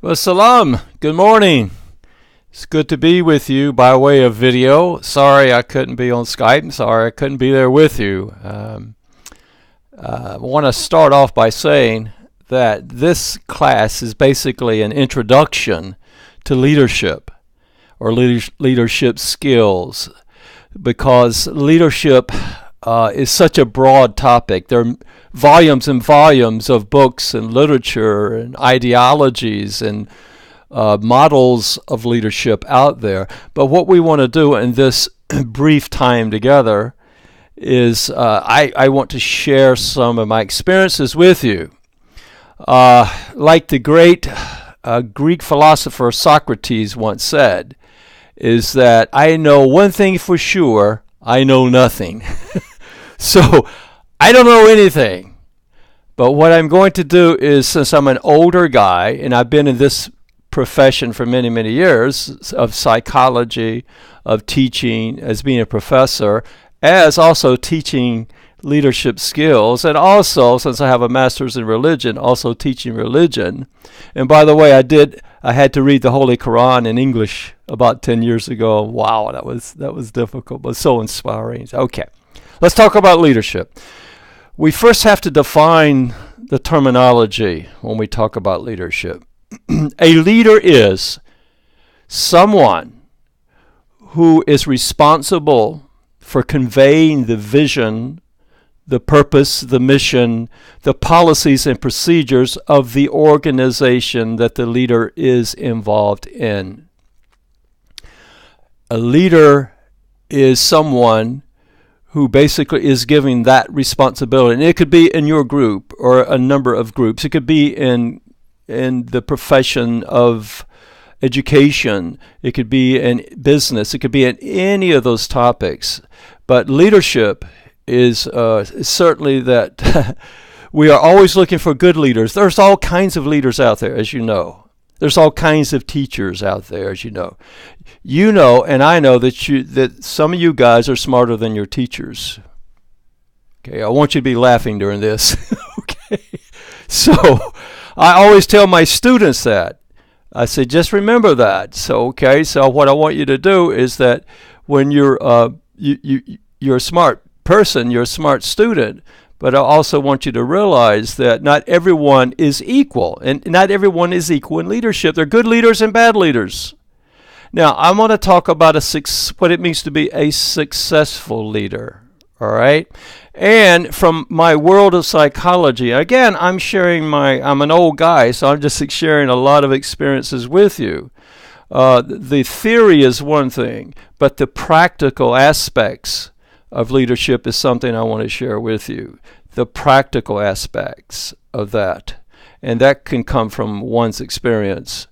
Well, salam. Good morning. It's good to be with you by way of video. Sorry I couldn't be on Skype. Sorry I couldn't be there with you. I want to start off by saying that this class is basically an introduction to leadership or leadership skills, because leadership is such a broad topic. There are volumes and volumes of books and literature and ideologies and models of leadership out there. But what we want to do in this brief time together is I want to share some of my experiences with you. Like the great Greek philosopher Socrates once said, is that I know one thing for sure, I know nothing. So I don't know anything. But what I'm going to do is, since I'm an older guy and I've been in this profession for many, many years of psychology, of teaching, as being a professor, as also teaching leadership skills, and also, since I have a master's in religion, also teaching religion. And by the way, I had to read the Holy Quran in English about 10 years ago. Wow, that was difficult, but so inspiring. Okay, let's talk about leadership. We first have to define the terminology when we talk about leadership. A leader is someone who is responsible for conveying the vision, the purpose, the mission, the policies and procedures of the organization that the leader is involved in. A leader is someone who basically is giving that responsibility. And it could be in your group or a number of groups. It could be in the profession of education. It could be in business. It could be in any of those topics. But leadership is certainly that we are always looking for good leaders. There's all kinds of leaders out there, as you know. There's all kinds of teachers out there, as you know. You know, and I know that some of you guys are smarter than your teachers. Okay, I want you to be laughing during this. Okay, so I always tell my students that. I say, just remember that. So what I want you to do is that when you're a smart person, you're a smart student, but I also want you to realize that not everyone is equal, and not everyone is equal in leadership. There are good leaders and bad leaders. Now, I'm going to talk about what it means to be a successful leader, all right? And from my world of psychology, again, I'm an old guy, so I'm just sharing a lot of experiences with you. The theory is one thing, but the practical aspects of leadership is something I want to share with you. The practical aspects of that. And that can come from one's experience.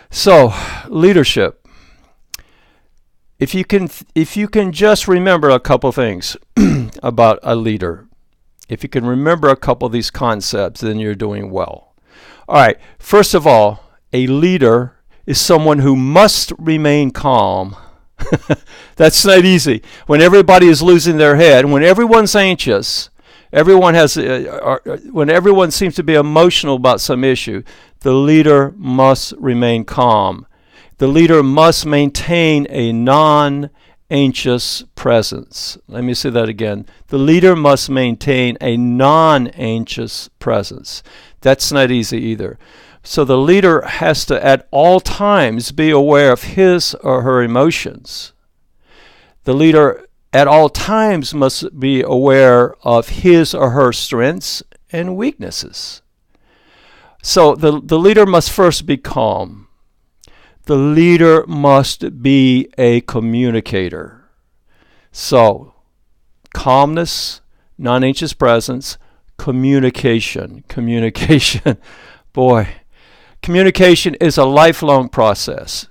So, leadership. If you can just remember a couple things about a leader. If you can remember a couple of these concepts, then you're doing well. All right, first of all, a leader is someone who must remain calm. That's not easy. When everybody is losing their head, when everyone's anxious, when everyone seems to be emotional about some issue, the leader must remain calm. The leader must maintain a non-anxious presence. Let me say that again. The leader must maintain a non-anxious presence. That's not easy either. So the leader has to at all times be aware of his or her emotions. The leader at all times must be aware of his or her strengths and weaknesses. So the leader must first be calm. The leader must be a communicator. So calmness, non-anxious presence, communication. Boy. Communication is a lifelong process.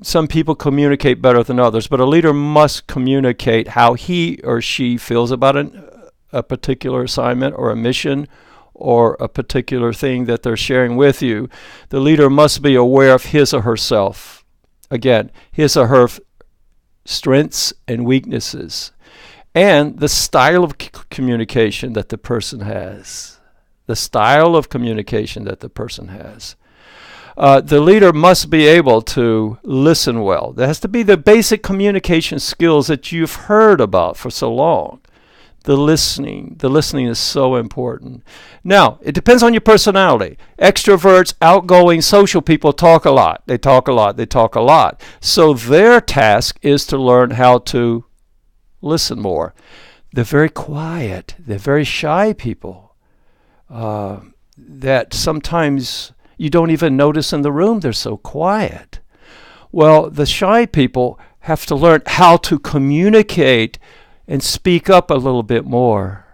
Some people communicate better than others, but a leader must communicate how he or she feels about a particular assignment or a mission or a particular thing that they're sharing with you. The leader must be aware of his or herself. Again, his or her strengths and weaknesses, and the style of communication that the person has. the style of communication that the person has. The leader must be able to listen well. There has to be the basic communication skills that you've heard about for so long. The listening is so important. Now, it depends on your personality. Extroverts, outgoing, social people talk a lot. They talk a lot. So their task is to learn how to listen more. They're very quiet. They're very shy people that sometimes you don't even notice in the room. They're so quiet. Well, the shy people have to learn how to communicate and speak up a little bit more.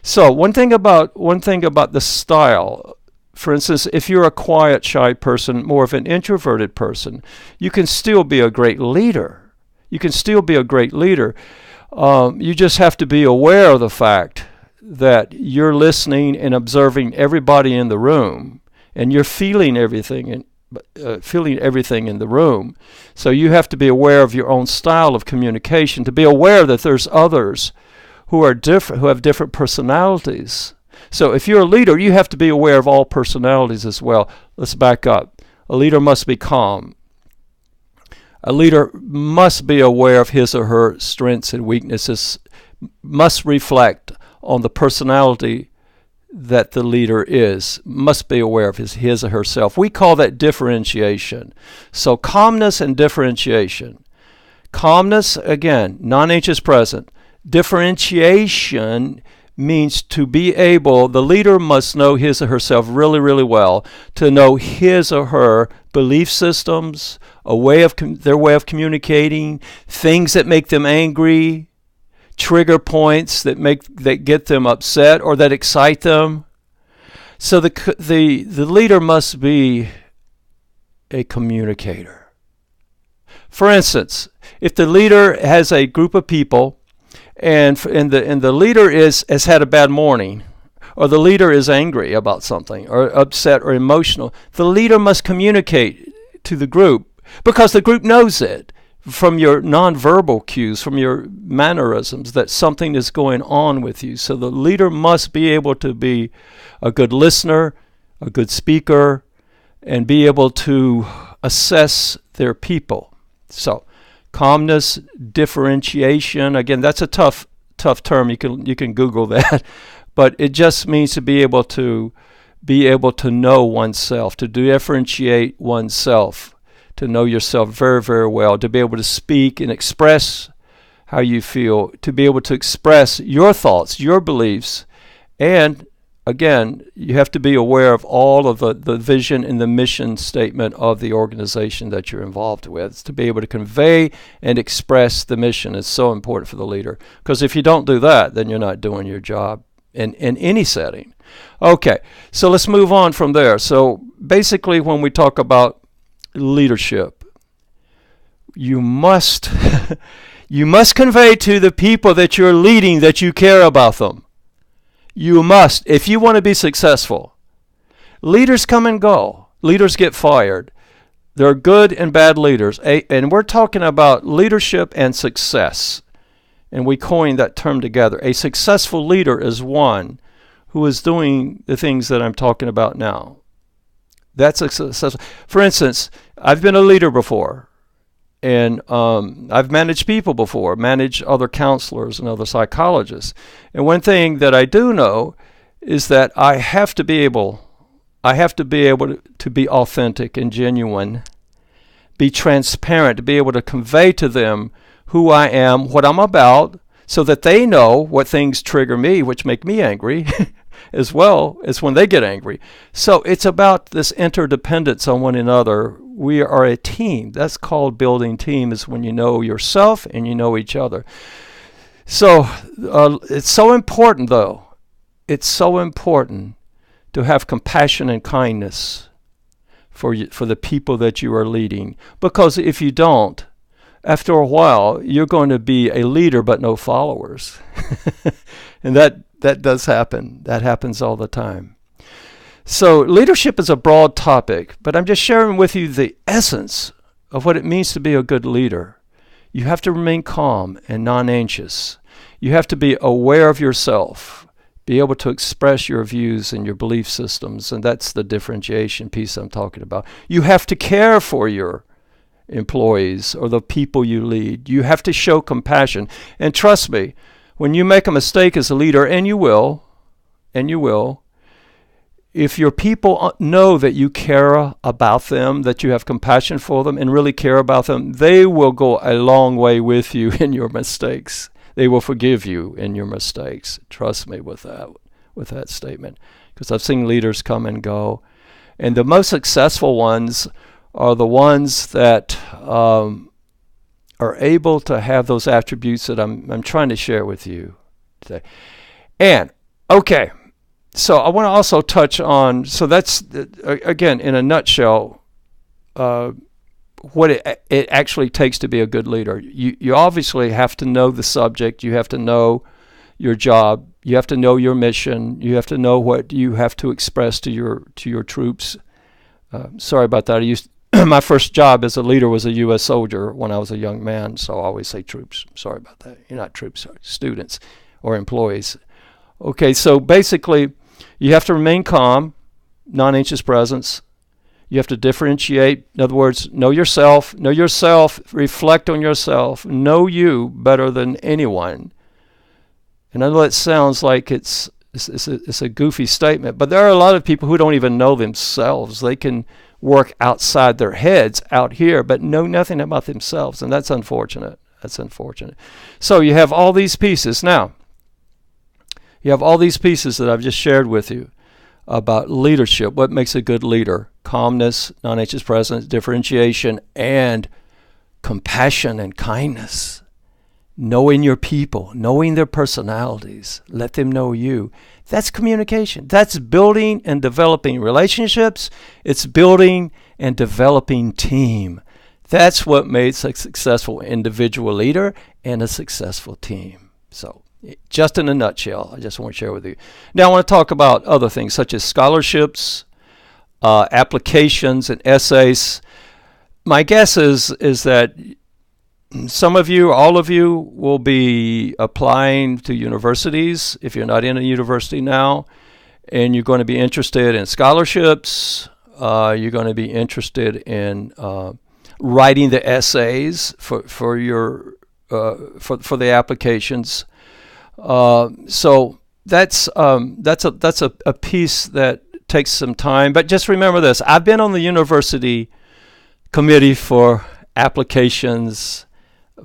So one thing about the style, for instance, if you're a quiet, shy person, more of an introverted person, you can still be a great leader. You just have to be aware of the fact that you're listening and observing everybody in the room, and you're feeling everything in the room. So you have to be aware of your own style of communication, to be aware that there's others who are different, who have different personalities. So if you're a leader, you have to be aware of all personalities as well. Let's back up. A leader must be calm. A leader must be aware of his or her strengths and weaknesses, must reflect on the personality that the leader must be aware of his or herself. We call that differentiation. So calmness and differentiation. Calmness, again, non-anxious present. Differentiation means to be able, the leader must know his or herself really, really well, to know his or her belief systems, their way of communicating, things that make them angry, trigger points that get them upset or that excite them. So the leader must be a communicator. For instance, if the leader has a group of people and the leader has had a bad morning, or the leader is angry about something or upset or emotional, the leader must communicate to the group, because the group knows it from your nonverbal cues, from your mannerisms, that something is going on with you. So the leader must be able to be a good listener, a good speaker, and be able to assess their people. So calmness, differentiation, again, that's a tough term. You can Google that. But it just means to be able to know oneself, to differentiate oneself, to know yourself very, very well, to be able to speak and express how you feel, to be able to express your thoughts, your beliefs, and again, you have to be aware of all of the vision and the mission statement of the organization that you're involved with. To be able to convey and express the mission is so important for the leader, because if you don't do that, then you're not doing your job in any setting. Okay, so let's move on from there. So basically, when we talk about leadership, you must convey to the people that you're leading that you care about them. You must, if you want to be successful. Leaders come and go. Leaders get fired. There are good and bad leaders. And we're talking about leadership and success. And we coined that term together. A successful leader is one who is doing the things that I'm talking about now. That's a successful. For instance, I've been a leader before, and I've managed people before, managed other counselors and other psychologists. And one thing that I do know is that I have to be able to be authentic and genuine, be transparent, to be able to convey to them who I am, what I'm about, so that they know what things trigger me, which make me angry, as well as when they get angry. So it's about this interdependence on one another. We are a team. That's called building team, is when you know yourself and you know each other. So it's so important, though. It's so important to have compassion and kindness for the people that you are leading. Because if you don't, after a while, you're going to be a leader but no followers. And that does happen. That happens all the time. So leadership is a broad topic, but I'm just sharing with you the essence of what it means to be a good leader. You have to remain calm and non-anxious. You have to be aware of yourself, Be able to express your views and your belief systems, and that's the differentiation piece I'm talking about. You have to care for your employees or the people you lead. You have to show compassion. And trust me, when you make a mistake as a leader, and you will, if your people know that you care about them, that you have compassion for them and really care about them, they will go a long way with you in your mistakes. They will forgive you in your mistakes. Trust me with that statement, because I've seen leaders come and go. And the most successful ones are the ones that are able to have those attributes that I'm trying to share with you today. And, okay, so I want to also touch on, so that's, again, in a nutshell, what it actually takes to be a good leader. You obviously have to know the subject. You have to know your job. You have to know your mission. You have to know what you have to express to your troops. Sorry about that. My first job as a leader was a U.S. soldier when I was a young man, so I always say troops. Sorry about that. You're not troops, sorry. Students or employees. Okay, so basically, you have to remain calm, non-anxious presence. You have to differentiate. In other words, know yourself, reflect on yourself, know you better than anyone. And I know it sounds like it's a goofy statement, but there are a lot of people who don't even know themselves. They can work outside their heads out here, but know nothing about themselves, and that's unfortunate. So you have all these pieces. Now, you have all these pieces that I've just shared with you about leadership. What makes a good leader? Calmness, non-anxious presence, differentiation, and compassion and kindness. Knowing your people, knowing their personalities, let them know you. That's communication. That's building and developing relationships. It's building and developing team. That's what makes a successful individual leader and a successful team. So, just in a nutshell, I just want to share with you. Now I want to talk about other things such as scholarships, applications, and essays. My guess is that some of you, all of you, will be applying to universities if you're not in a university now, and you're going to be interested in scholarships. You're going to be interested in writing the essays for the applications. So that's a piece that takes some time. But just remember this: I've been on the university committee for applications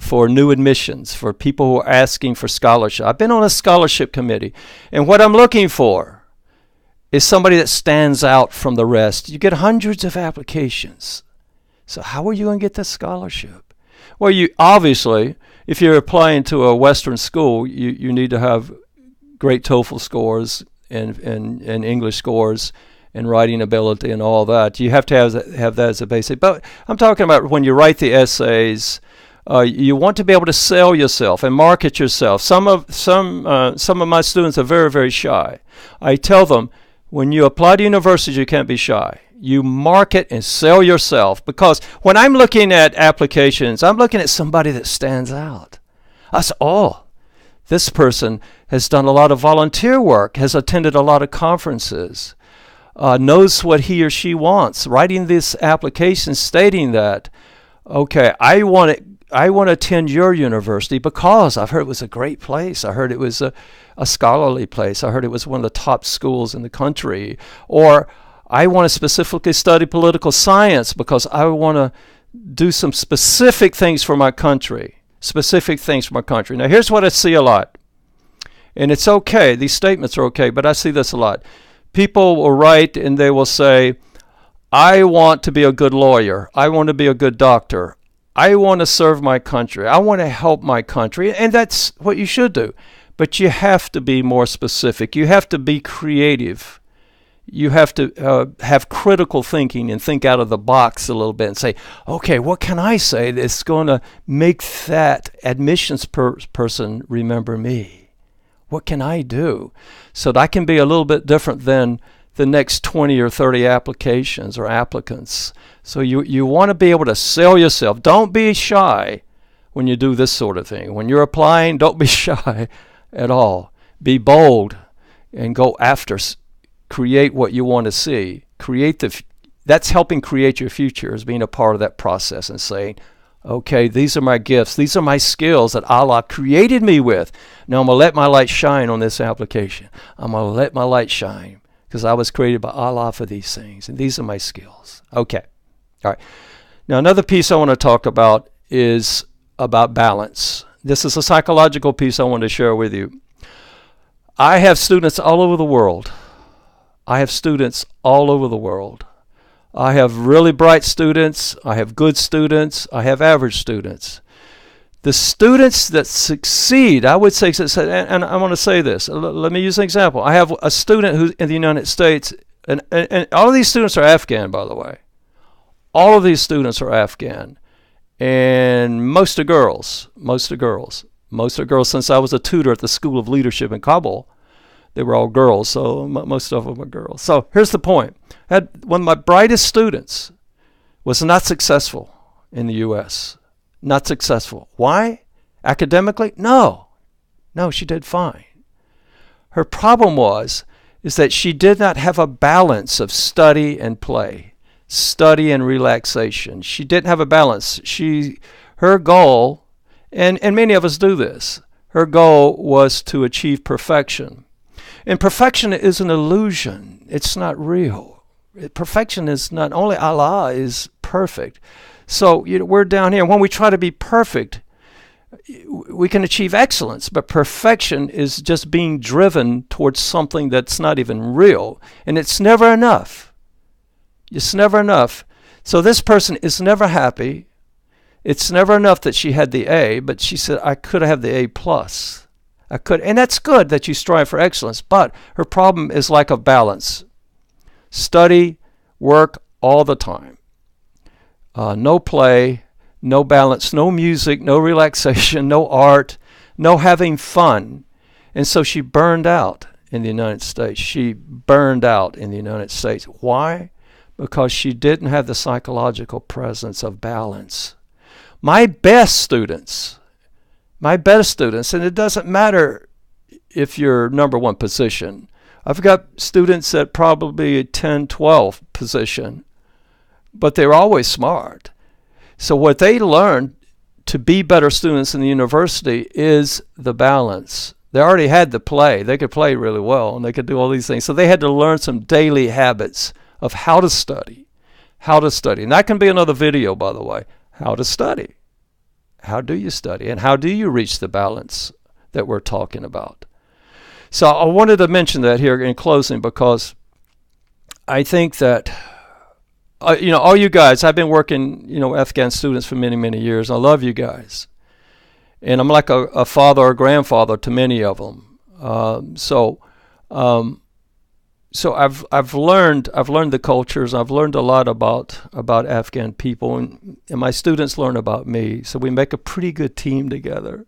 for new admissions, for people who are asking for scholarship. I've been on a scholarship committee, and what I'm looking for is somebody that stands out from the rest. You get hundreds of applications. So how are you going to get the scholarship? Well, you obviously, if you're applying to a Western school, you need to have great TOEFL scores and English scores and writing ability and all that. You have to have that as a basic. But I'm talking about when you write the essays, you want to be able to sell yourself and market yourself. Some of my students are very, very shy. I tell them, when you apply to universities, you can't be shy. You market and sell yourself, because when I'm looking at applications, I'm looking at somebody that stands out. I say, oh, this person has done a lot of volunteer work, has attended a lot of conferences, knows what he or she wants, writing this application stating that, okay, I want to attend your university because I've heard it was a great place. I heard it was a scholarly place. I heard it was one of the top schools in the country. Or I want to specifically study political science because I want to do some specific things for my country. Now, here's what I see a lot. And it's okay. These statements are okay, but I see this a lot. People will write and they will say, I want to be a good lawyer. I want to be a good doctor. I want to serve my country. I want to help my country. And that's what you should do. But you have to be more specific. You have to be creative. You have to have critical thinking and think out of the box a little bit and say, okay, what can I say that's going to make that admissions person remember me? What can I do so that I can be a little bit different than the next 20 or 30 applications or applicants? So you want to be able to sell yourself. Don't be shy when you do this sort of thing. When you're applying, don't be shy at all. Be bold. and go after, create what you want to see. That's helping create your future, is being a part of that process and saying, okay, these are my gifts. These are my skills that Allah created me with. Now I'm going to let my light shine on this application. I'm going to let my light shine because I was created by Allah for these things, and these are my skills. Okay. All right. Now another piece I want to talk about is about balance. This is a psychological piece I want to share with you. I have students all over the world. I have really bright students. I have good students. I have average students. The students that succeed, I would say, and I want to say this. Let me use an example. I have a student who's in the United States, and all of these students are Afghan, by the way. All of these students are Afghan. And most are girls. Since I was a tutor at the School of Leadership in Kabul, they were all girls, so most of them are girls. So here's the point. I had one of my brightest students was not successful in the U.S. Not successful. Why? Academically? No, she did fine. Her problem is that she did not have a balance of study and play. Study and relaxation. She didn't have a balance. Her goal, and many of us do this, her goal was to achieve perfection. And perfection is an illusion. It's not real. Perfection is not only Allah is perfect. So we're down here. When we try to be perfect, we can achieve excellence, but perfection is just being driven towards something that's not even real. And it's never enough. It's never enough. So this person is never happy. It's never enough that she had the A, but she said, I could have the A plus. I could, and that's good that you strive for excellence, but her problem is lack of balance. Study, work all the time. No play, no balance, no music, no relaxation, no art, no having fun. And so she burned out in the United States. Why? Because she didn't have the psychological presence of balance. My best students, and it doesn't matter if you're number one position. I've got students at probably a 10, 12 position, but they're always smart. So what they learned to be better students in the university is the balance. They already had the play. They could play really well, and they could do all these things. So they had to learn some daily habits of how to study. And that can be another video, by the way. How to study. How do you study? And how do you reach the balance that we're talking about? So I wanted to mention that here in closing because I think that, all you guys, I've been working, Afghan students for many, many years. I love you guys. And I'm like a father or grandfather to many of them. So I've learned the cultures. I've learned a lot about Afghan people, and my students learn about me. So we make a pretty good team together.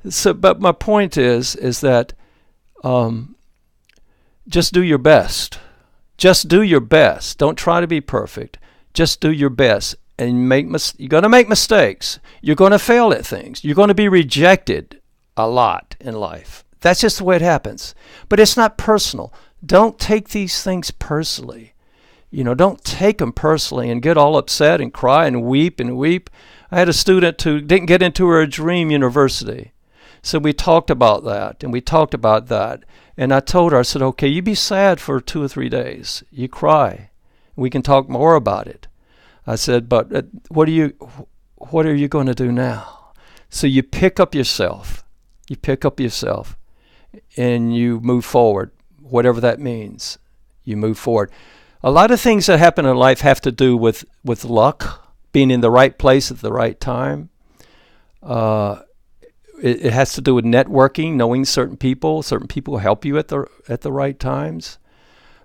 So, but my point is that just do your best. Just do your best. Don't try to be perfect. Just do your best. And you're going to make mistakes. You're going to fail at things. You're going to be rejected a lot in life. That's just the way it happens. But it's not personal. Don't take these things personally. Don't take them personally and get all upset and cry and weep and weep. I had a student who didn't get into her dream university. So we talked about that, and I told her, I said, okay, you be sad for 2 or 3 days. You cry. We can talk more about it. I said, but what are you going to do now? So you pick up yourself. And you move forward, whatever that means. You move forward. A lot of things that happen in life have to do with luck, being in the right place at the right time. It has to do with networking, knowing certain people help you at the right times.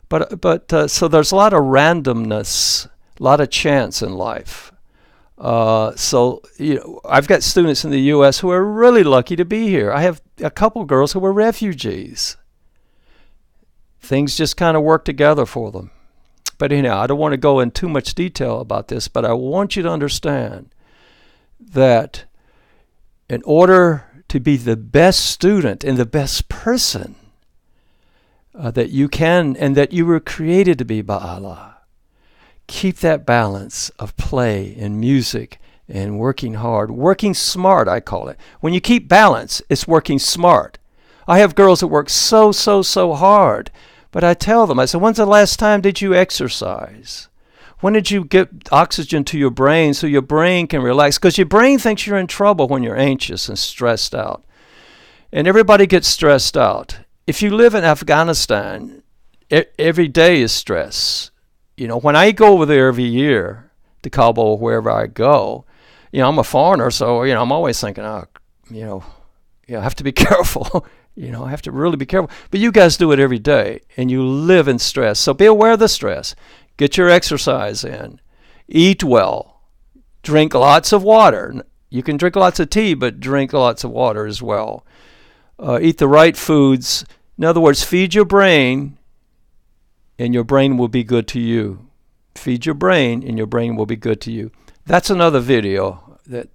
But so there's a lot of randomness, a lot of chance in life. So I've got students in the U.S. who are really lucky to be here. I have a couple girls who were refugees. Things just kind of work together for them. But anyhow, I don't want to go in too much detail about this, but I want you to understand that in order to be the best student and the best person, that you can and that you were created to be by Allah. Keep that balance of play and music and working hard. Working smart, I call it. When you keep balance, it's working smart. I have girls that work so hard, but I tell them, I say, when's the last time did you exercise? When did you get oxygen to your brain so your brain can relax? Because your brain thinks you're in trouble when you're anxious and stressed out. And everybody gets stressed out. If you live in Afghanistan, every day is stress. You know, when I go over there every year to Kabul, wherever I go, you know, I'm a foreigner, so, you know, I'm always thinking, I have to be careful. You know, I have to really be careful. But you guys do it every day, and you live in stress. So be aware of the stress. Get your exercise in. Eat well. Drink lots of water. You can drink lots of tea, but drink lots of water as well. Eat the right foods. In other words, feed your brain, and your brain will be good to you. Feed your brain, and your brain will be good to you. That's another video that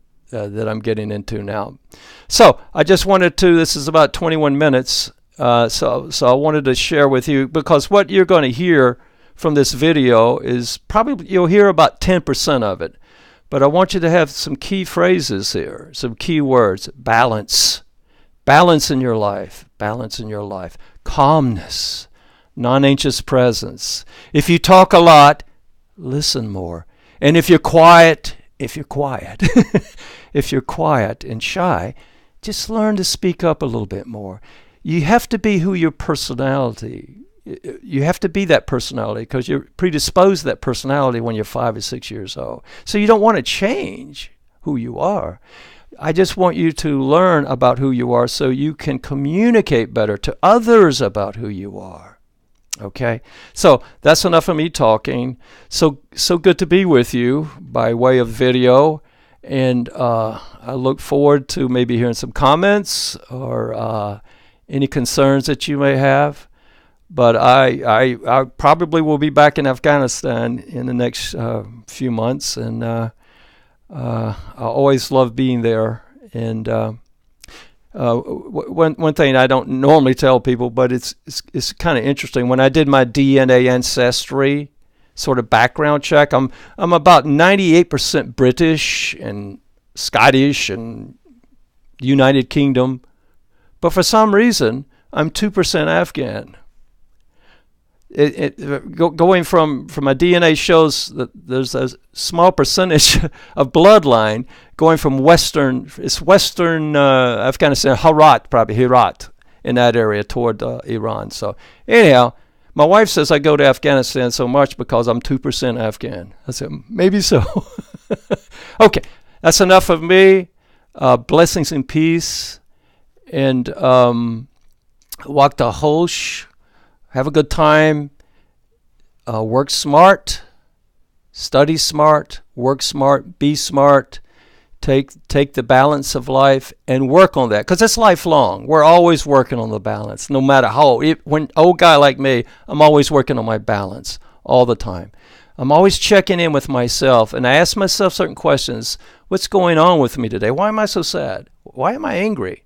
I'm getting into now. So I just wanted to, this is about 21 minutes, so I wanted to share with you, because what you're going to hear from this video is probably, you'll hear about 10% of it. But I want you to have some key phrases here, some key words. Balance. Balance in your life. Balance in your life. Calmness. Non-anxious presence. If you talk a lot, listen more. And if you're quiet, if you're quiet and shy, just learn to speak up a little bit more. You have to be who your personality. You have to be that personality, because you're predisposed to that personality when you're 5 or 6 years old. So you don't want to change who you are. I just want you to learn about who you are so you can communicate better to others about who you are. Okay, so that's enough of me talking. So good to be with you by way of video, and I look forward to maybe hearing some comments or any concerns that you may have. But I probably will be back in Afghanistan in the next few months, and I always love being there. And one thing I don't normally tell people, but it's kind of interesting. When I did my DNA ancestry sort of background check, I'm about 98% British and Scottish and United Kingdom, but for some reason I'm 2% Afghan. Going from my DNA shows that there's a small percentage of bloodline going from Western Afghanistan, Herat, in that area toward Iran. So anyhow, my wife says I go to Afghanistan so much because I'm 2% Afghan. I said, maybe so. Okay, that's enough of me. Blessings and peace. And Waqta Hosh. Have a good time. Work smart. Study smart. Work smart. Be smart. Take the balance of life and work on that, because it's lifelong. We're always working on the balance, no matter how. When old guy like me, I'm always working on my balance all the time. I'm always checking in with myself, and I ask myself certain questions. What's going on with me today? Why am I so sad? Why am I angry?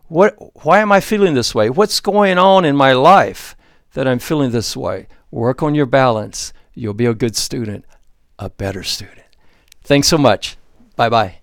Why am I feeling this way? What's going on in my life that I'm feeling this way? Work on your balance. You'll be a good student, a better student. Thanks so much. Bye-bye.